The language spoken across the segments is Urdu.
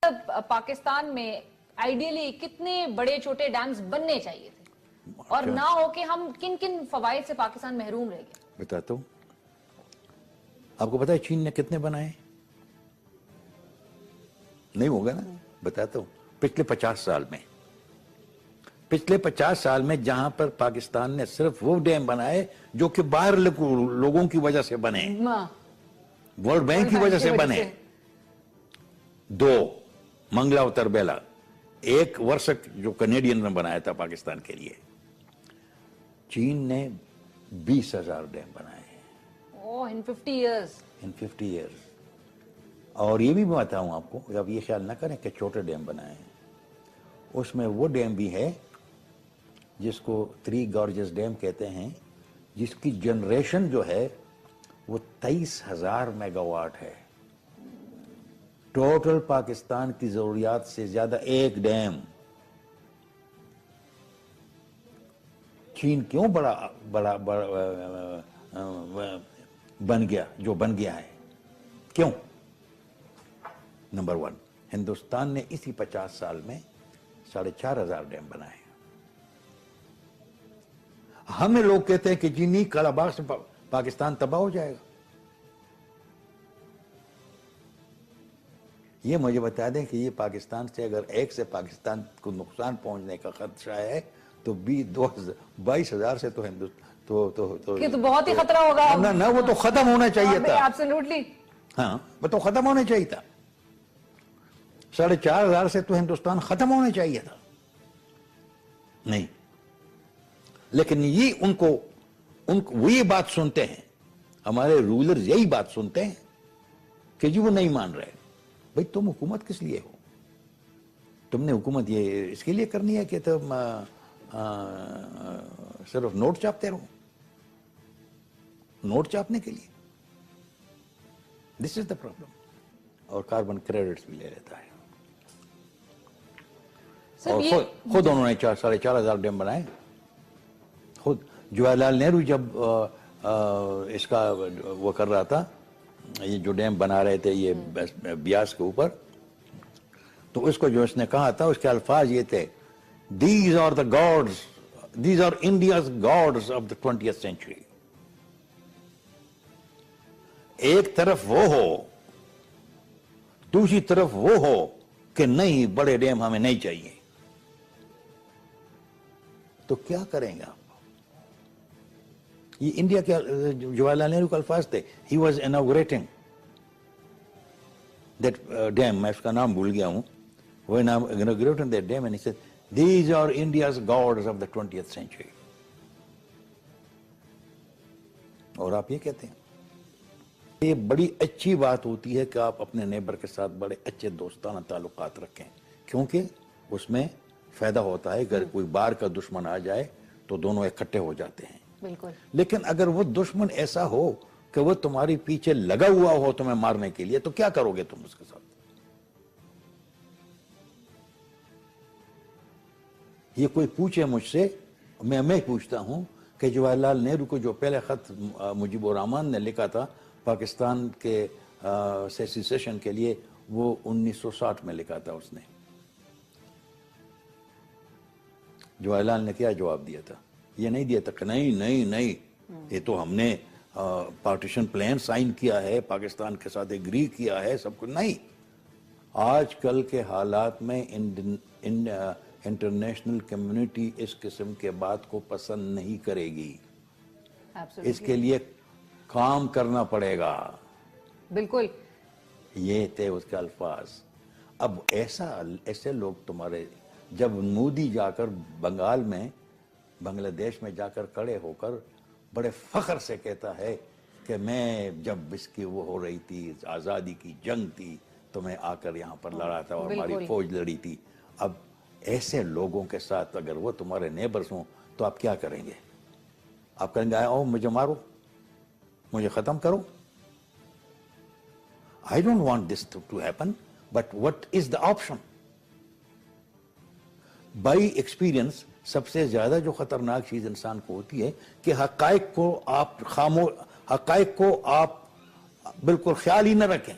مطلب پاکستان میں آئیڈیلی کتنے بڑے چھوٹے ڈیمز بننے چاہیے تھے اور نہ ہو کہ ہم کن کن فوائد سے پاکستان محروم رہ گئے؟ بتاتا ہوں. آپ کو پتا ہے چین نے کتنے بنائے؟ نہیں ہوگا نا. بتاتا ہوں. پچھلے 50 سال میں، پچھلے 50 سال میں جہاں پر پاکستان نے صرف وہ ڈیم بنائے جو کہ باہر لوگوں کی وجہ سے بنے، ورلڈ بینک کی وجہ سے بنے. 2 منگلا اور تربیلا، 1 ورسک جو کنیڈین نے بنایا تھا پاکستان کے لیے. چین نے 20,000 ڈیم بنائے in 50 years. in 50 years. اور یہ بھی بتاؤں آپ کو، اب یہ خیال نہ کریں کہ چھوٹے ڈیم بنائے ہیں. اس میں وہ ڈیم بھی ہے جس کو 3 گارجز ڈیم کہتے ہیں، جس کی جنریشن جو ہے وہ 23,000 میگا واٹ ہے. ٹوٹل پاکستان کی ضروریات سے زیادہ ایک ڈیم. چین کیوں بڑا بن گیا جو بن گیا ہے؟ کیوں؟ نمبر 1، ہندوستان نے اسی 50 سال میں 4,500 ڈیم بنائے. ہمیں لوگ کہتے ہیں کہ جی نہیں، کالا باغ سے پاکستان تباہ ہو جائے گا. یہ مجھے بتا دیں کہ یہ پاکستان سے اگر ایک سے پاکستان کو نقصان پہنچنے کا خدشہ ہے تو 22,000 سے تو بہت ہی خطرہ ہوگا. نہ وہ تو ختم ہونا چاہیے تھا. ایبسولوٹلی. ہاں، وہ تو ختم ہونا چاہیے تھا. 4,500 سے تو ہندوستان ختم ہونا چاہیے تھا. نہیں، لیکن یہ ان کو وہ یہ بات سنتے ہیں، ہمارے رولرز یہی بات سنتے ہیں کہ جی وہ نہیں مان رہے. بھئی تم حکومت کس لیے ہو؟ تم نے حکومت یہ اس کے لیے کرنی ہے کہ تم صرف نوٹ چھاپتے رہو، نوٹ چھاپنے کے لیے. دس از دا پرابلم. اور کاربن کریڈٹس بھی لے لیتا ہے. اور خود انہوں نے 4,500 ڈیم بنائے. خود جواہر لال نہرو جب اس کا وہ کر رہا تھا، یہ جو ڈیم بنا رہے تھے یہ بیاس کے اوپر، تو اس کو جو اس نے کہا تھا، اس کے الفاظ یہ تھے، These are the gods, these are India's gods of the 20th century. ایک طرف وہ ہو، دوسری طرف وہ ہو کہ نہیں بڑے ڈیم ہمیں نہیں چاہیے، تو کیا کریں گے آپ؟ یہ انڈیا کے جواہر لال نہرو کے الفاظ تھے. He was inaugurating that dam. میں اس کا نام بھول گیا ہوں. وہ inaugurating that dam and he said, These are India's gods of the 20th century. اور آپ یہ کہتے ہیں. یہ بڑی اچھی بات ہوتی ہے کہ آپ اپنے نیبر کے ساتھ بڑے اچھے دوستانہ تعلقات رکھیں، کیونکہ اس میں فائدہ ہوتا ہے. اگر کوئی باہر کا دشمن آ جائے تو دونوں اکٹھے ہو جاتے ہیں. بالکل. لیکن اگر وہ دشمن ایسا ہو کہ وہ تمہاری پیچھے لگا ہوا ہو تمہیں مارنے کے لیے، تو کیا کرو گے تم اس کے ساتھ؟ یہ کوئی پوچھے مجھ سے، میں پوچھتا ہوں کہ جواہر لال نہرو کو جو پہلے خط مجیب الرحمان نے لکھا تھا پاکستان کے سیسیشن کے لیے، وہ 1960 میں لکھا تھا. اس نے جواہر لال نے کیا جواب دیا تھا؟ یہ نہیں دیا تھا کہ نہیں یہ تو ہم نے پارٹیشن پلان سائن کیا ہے، پاکستان کے ساتھ ایگری کیا ہے، سب کچھ. نہیں. آج کل کے حالات میں انٹرنیشنل کمیونٹی اس قسم کے بات کو پسند نہیں کرے گی. اس کے لیے کام کرنا پڑے گا. بالکل. یہ تھے اس کے الفاظ. اب ایسے لوگ تمہارے، جب مودی جا کر بنگال میں، بنگلہ دیش میں جا کر کھڑے ہو کر بڑے فخر سے کہتا ہے کہ میں جب اس کی وہ ہو رہی تھی، آزادی کی جنگ تھی، تو میں آ کر یہاں پر لڑا تھا اور ہماری فوج لڑی تھی. اب ایسے لوگوں کے ساتھ اگر وہ تمہارے نیبرز ہوں تو آپ کیا کریں گے؟ آپ کہیں گے آؤ مجھے مارو، مجھے ختم کرو. I don't want this to happen, but what is the option? By experience سب سے زیادہ جو خطرناک چیز انسان کو ہوتی ہے کہ حقائق کو آپ بالکل خیال ہی نہ رکھیں.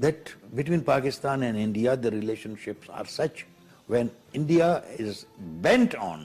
that between Pakistan and India the relationships are such when India is bent on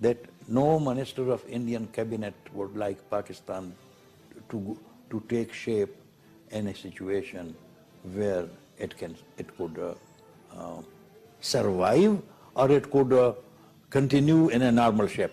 that no minister of Indian cabinet would like Pakistan to take shape in a situation where it could survive or it could continue in a normal shape.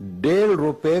₹1.5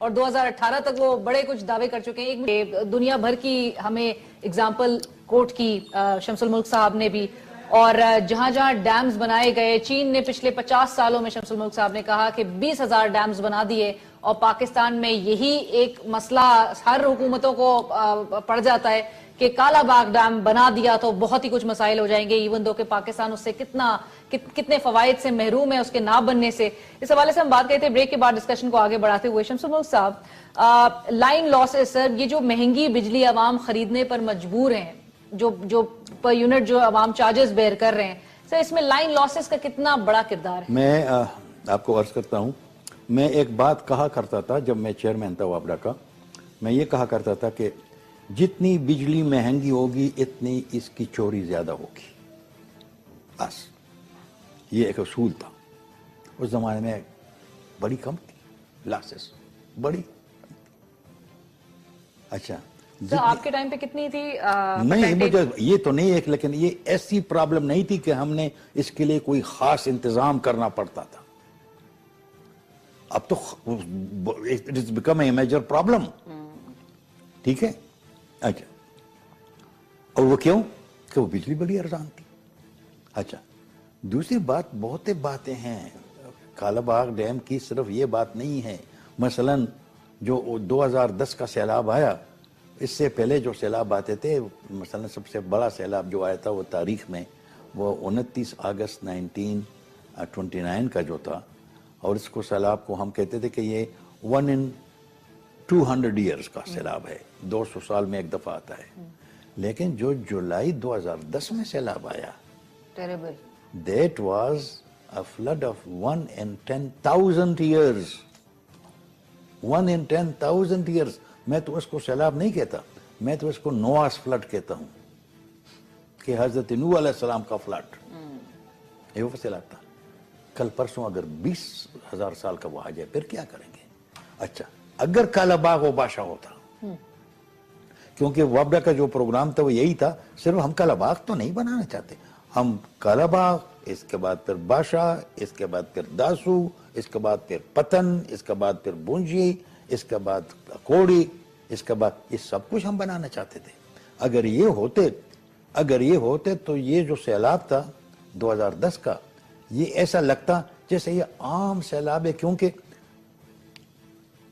اور 2018 تک وہ بڑے کچھ دعوے کر چکے ہیں. ایک دنیا بھر کی ہمیں اگزامپل کوٹ کی شمس الملک صاحب نے بھی, اور جہاں جہاں ڈیمز بنائے گئے, چین نے پچھلے 50 سالوں میں شمس الملک صاحب نے کہا کہ 20,000 ڈیمز بنا دیے, اور پاکستان میں یہی ایک مسئلہ ہر حکومتوں کو پڑ جاتا ہے کہ کالا باغ ڈیم بنا دیا تو بہت ہی کچھ مسائل ہو جائیں گے, ایون دو کہ پاکستان اس سے کتنے فوائد سے محروم ہے اس کے نہ بننے سے. اس حوالے سے ہم بات کرتے ہیں بریک کے بعد ڈسکشن کو آگے بڑھاتے ہوئے. شمس الملک صاحب, لائن لاسز سر, یہ جو مہنگی بجلی عوام خریدنے پر مجبور ہیں, جو پر یونٹ جو عوام چارجز بیئر کر رہے ہیں سر, اس میں لائن لاسز کا کتنا بڑا کردار ہے؟ میں آپ کو عرض کرتا ہوں, میں ایک بات کہا کرتا تھا جب میں چیئرمین تھا وابڈا کا, میں یہ کہا کرتا تھا کہ جتنی بجلی مہنگی ہوگی اتنی اس کی چوری زیادہ ہوگی. بس یہ ایک اصول تھا. اس زمانے میں بڑی کم تھی لاسز, بڑی. اچھا تو آپ کے ٹائم پہ کتنی تھی؟ نہیں, مجھے یہ تو نہیں ہے, لیکن یہ ایسی پرابلم نہیں تھی کہ ہم نے اس کے لیے کوئی خاص انتظام کرنا پڑتا تھا. اب تو it is become a major problem. ٹھیک ہے. اچھا, اور وہ کیوں کہ وہ بجلی بڑی ارزان تھی. اچھا, دوسری بات, بہت باتیں ہیں کالا باغ ڈیم کی, صرف یہ بات نہیں ہے. مثلا جو 2010 کا سیلاب آیا, اس سے پہلے جو سیلاب آتے تھے, مثلا سب سے بڑا سیلاب جو آیا تھا وہ تاریخ میں وہ 29 اگست 1929 کا جو تھا, اور اس کو سیلاب کو ہم کہتے تھے کہ یہ 1 in 200 years کا سیلاب ہے, 200 سال میں ایک دفعہ آتا ہے. لیکن جو جولائی 2010 میں سیلاب آیا, that was a flood of 1 in 10,000 years. 1 in 10,000 years. میں تو اس کو سیلاب نہیں کہتا, میں تو اس کو نواس فلڈ کہتا ہوں, کہ حضرت نوح علیہ السلام کا فلڈ, یہ وہ سیلاب تھا. کل پرسوں اگر 20,000 سال کا وہ آ جائے پھر کیا کریں گے؟ اچھا, اگر کالا باغ و باشا ہوتا, کیونکہ وابڈا کا جو پروگرام تھا وہ یہی تھا, صرف ہم کالا باغ تو نہیں بنانا چاہتے, ہم کالا باغ, اس کے بعد پھر باشا, اس کے بعد پھر داسو, اس کے بعد پھر پتن, اس کے بعد پھر بونجی, اس کے بعد کوڑی, اس کے بعد یہ سب کچھ ہم بنانا چاہتے تھے. اگر یہ ہوتے تو یہ جو سیلاب تھا 2010 کا, یہ ایسا لگتا جیسے یہ عام سیلاب ہے, کیونکہ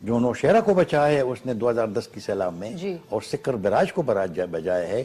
جو نوشہرہ کو بچایا ہے اس نے 2010 کی سیلاب میں, اور سکر براج کو بجایا ہے,